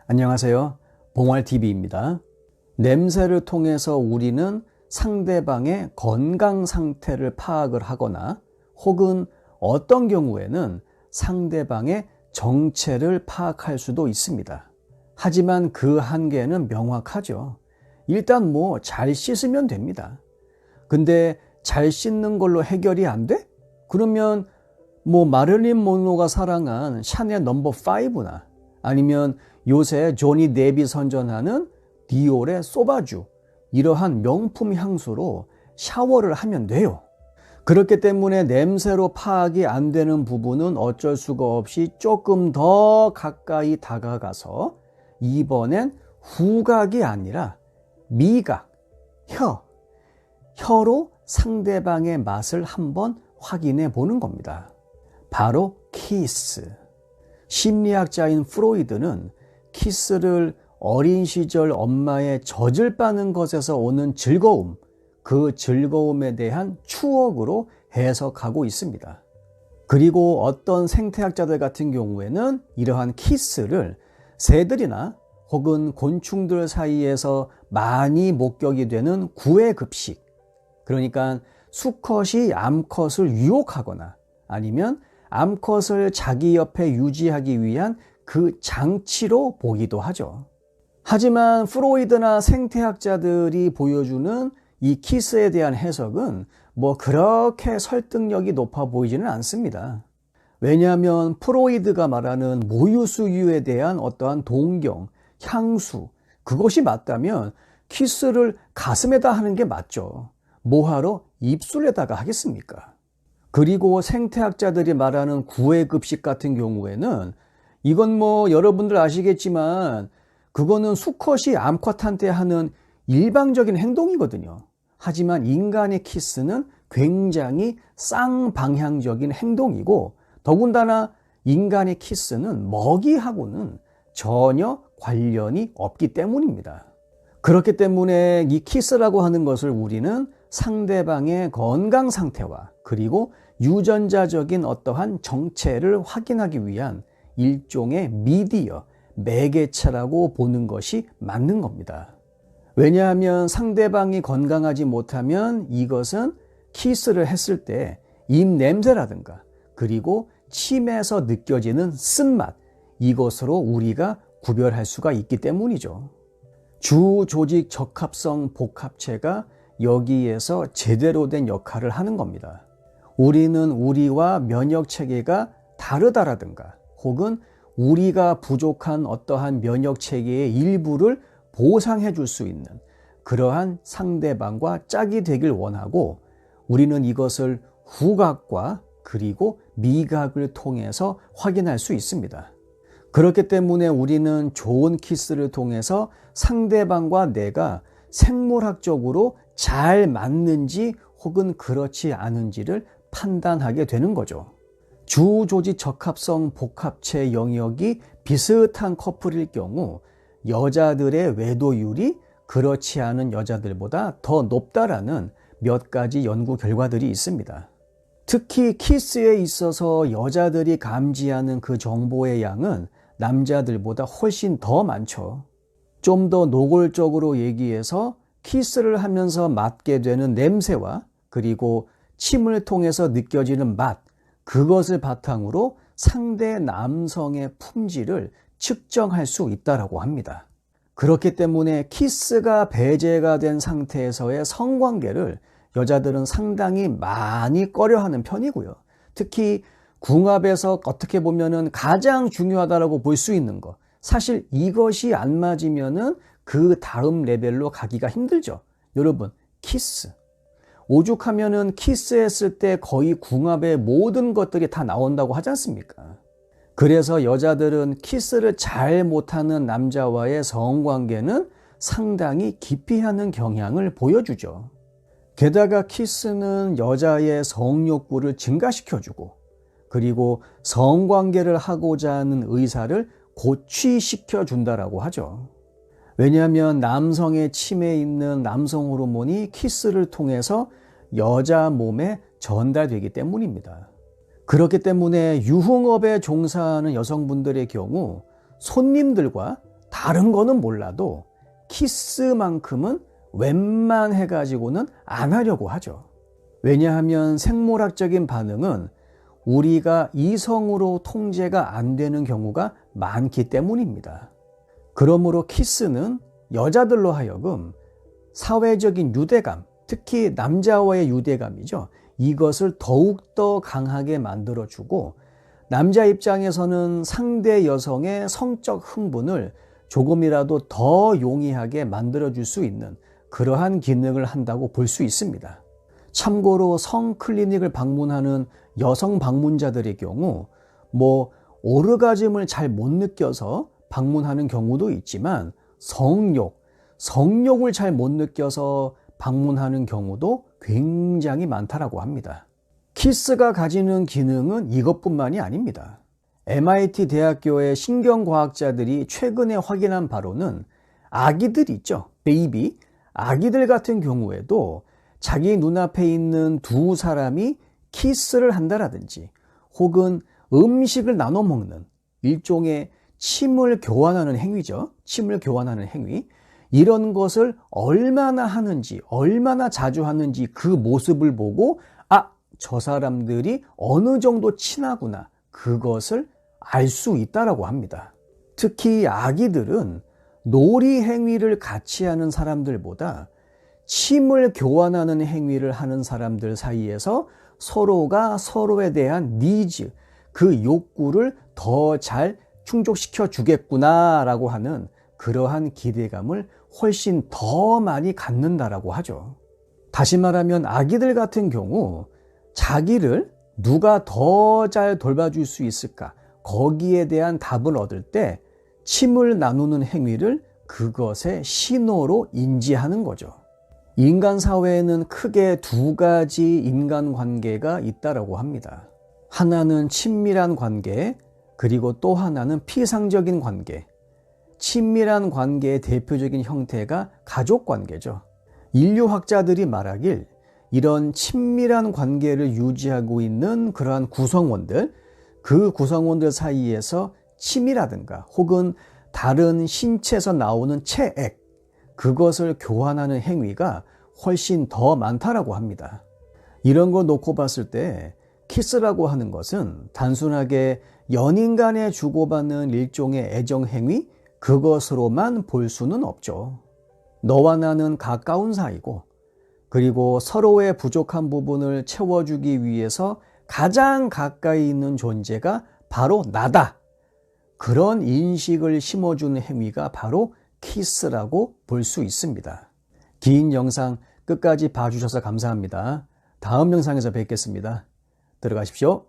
안녕하세요. 봉활TV입니다. 냄새를 통해서 우리는 상대방의 건강 상태를 파악을 하거나 혹은 어떤 경우에는 상대방의 정체를 파악할 수도 있습니다. 하지만 그 한계는 명확하죠. 일단 잘 씻으면 됩니다. 근데 잘 씻는 걸로 해결이 안 돼? 그러면 마릴린 monroe가 사랑한 샤넬 넘버 5나 아니면 요새 조니 뎁이 선전하는 디올의 소바주, 이러한 명품 향수로 샤워를 하면 돼요. 그렇기 때문에 냄새로 파악이 안 되는 부분은 어쩔 수가 없이 조금 더 가까이 다가가서 이번엔 후각이 아니라 미각, 혀로 상대방의 맛을 한번 확인해 보는 겁니다. 바로 키스. 심리학자인 프로이드는 키스를 어린 시절 엄마의 젖을 빠는 것에서 오는 즐거움, 그 즐거움에 대한 추억으로 해석하고 있습니다. 그리고 어떤 생태학자들 같은 경우에는 이러한 키스를 새들이나 혹은 곤충들 사이에서 많이 목격이 되는 구애급식, 그러니까 수컷이 암컷을 유혹하거나 아니면 암컷을 자기 옆에 유지하기 위한 그 장치로 보기도 하죠. 하지만 프로이드나 생태학자들이 보여주는 이 키스에 대한 해석은 그렇게 설득력이 높아 보이지는 않습니다. 왜냐하면 프로이드가 말하는 모유수유에 대한 어떠한 동경, 향수, 그것이 맞다면 키스를 가슴에다 하는 게 맞죠. 뭐하러 입술에다가 하겠습니까? 그리고 생태학자들이 말하는 구애급식 같은 경우에는 이건 여러분들 아시겠지만 그거는 수컷이 암컷한테 하는 일방적인 행동이거든요. 하지만 인간의 키스는 굉장히 쌍방향적인 행동이고 더군다나 인간의 키스는 먹이하고는 전혀 관련이 없기 때문입니다. 그렇기 때문에 이 키스라고 하는 것을 우리는 상대방의 건강 상태와 그리고 유전자적인 어떠한 정체를 확인하기 위한 일종의 미디어, 매개체라고 보는 것이 맞는 겁니다. 왜냐하면 상대방이 건강하지 못하면 이것은 키스를 했을 때 입냄새라든가 그리고 침에서 느껴지는 쓴맛, 이것으로 우리가 구별할 수가 있기 때문이죠. 주조직 적합성 복합체가 여기에서 제대로 된 역할을 하는 겁니다. 우리는 우리와 면역체계가 다르다라든가 혹은 우리가 부족한 어떠한 면역체계의 일부를 보상해 줄 수 있는 그러한 상대방과 짝이 되길 원하고 우리는 이것을 후각과 그리고 미각을 통해서 확인할 수 있습니다. 그렇기 때문에 우리는 좋은 키스를 통해서 상대방과 내가 생물학적으로 잘 맞는지 혹은 그렇지 않은지를 판단하게 되는 거죠. 주조직 적합성 복합체 영역이 비슷한 커플일 경우 여자들의 외도율이 그렇지 않은 여자들보다 더 높다라는 몇 가지 연구 결과들이 있습니다. 특히 키스에 있어서 여자들이 감지하는 그 정보의 양은 남자들보다 훨씬 더 많죠. 좀 더 노골적으로 얘기해서 키스를 하면서 맡게 되는 냄새와 그리고 침을 통해서 느껴지는 맛, 그것을 바탕으로 상대 남성의 품질을 측정할 수 있다고 합니다. 그렇기 때문에 키스가 배제가 된 상태에서의 성관계를 여자들은 상당히 많이 꺼려하는 편이고요. 특히 궁합에서 어떻게 보면은 가장 중요하다고 볼 수 있는 것, 사실 이것이 안 맞으면은 그 다음 레벨로 가기가 힘들죠. 여러분, 키스. 오죽하면은 키스했을 때 거의 궁합의 모든 것들이 다 나온다고 하지 않습니까? 그래서 여자들은 키스를 잘 못하는 남자와의 성관계는 상당히 기피하는 경향을 보여주죠. 게다가 키스는 여자의 성욕구를 증가시켜주고 그리고 성관계를 하고자 하는 의사를 고취시켜 준다라고 하죠. 왜냐하면 남성의 침에 있는 남성 호르몬이 키스를 통해서 여자 몸에 전달되기 때문입니다. 그렇기 때문에 유흥업에 종사하는 여성분들의 경우 손님들과 다른 거는 몰라도 키스만큼은 웬만해가지고는 안 하려고 하죠. 왜냐하면 생물학적인 반응은 우리가 이성으로 통제가 안 되는 경우가 많기 때문입니다. 그러므로 키스는 여자들로 하여금 사회적인 유대감, 특히 남자와의 유대감이죠. 이것을 더욱더 강하게 만들어주고 남자 입장에서는 상대 여성의 성적 흥분을 조금이라도 더 용이하게 만들어줄 수 있는 그러한 기능을 한다고 볼 수 있습니다. 참고로 성 클리닉을 방문하는 여성 방문자들의 경우 오르가즘을 잘 못 느껴서 방문하는 경우도 있지만 성욕을 잘 못 느껴서 방문하는 경우도 굉장히 많다라고 합니다. 키스가 가지는 기능은 이것뿐만이 아닙니다. MIT 대학교의 신경과학자들이 최근에 확인한 바로는 아기들 있죠. 베이비. 아기들 같은 경우에도 자기 눈앞에 있는 두 사람이 키스를 한다라든지 혹은 음식을 나눠 먹는 일종의 침을 교환하는 행위죠. 침을 교환하는 행위. 이런 것을 얼마나 하는지, 얼마나 자주 하는지 그 모습을 보고 저 사람들이 어느 정도 친하구나. 그것을 알 수 있다라고 합니다. 특히 아기들은 놀이 행위를 같이 하는 사람들보다 침을 교환하는 행위를 하는 사람들 사이에서 서로가 서로에 대한 니즈, 그 욕구를 더 잘 충족시켜 주겠구나라고 하는 그러한 기대감을 훨씬 더 많이 갖는다라고 하죠. 다시 말하면 아기들 같은 경우 자기를 누가 더 잘 돌봐줄 수 있을까? 거기에 대한 답을 얻을 때 침을 나누는 행위를 그것의 신호로 인지하는 거죠. 인간 사회에는 크게 두 가지 인간관계가 있다고 합니다. 하나는 친밀한 관계, 그리고 또 하나는 피상적인 관계. 친밀한 관계의 대표적인 형태가 가족관계죠. 인류학자들이 말하길 이런 친밀한 관계를 유지하고 있는 그러한 구성원들, 그 구성원들 사이에서 침이라든가 혹은 다른 신체에서 나오는 체액, 그것을 교환하는 행위가 훨씬 더 많다라고 합니다. 이런 거 놓고 봤을 때 키스라고 하는 것은 단순하게 연인 간에 주고받는 일종의 애정 행위, 그것으로만 볼 수는 없죠. 너와 나는 가까운 사이고 그리고 서로의 부족한 부분을 채워주기 위해서 가장 가까이 있는 존재가 바로 나다. 그런 인식을 심어주는 행위가 바로 키스라고 볼 수 있습니다. 긴 영상 끝까지 봐주셔서 감사합니다. 다음 영상에서 뵙겠습니다. 들어가십시오.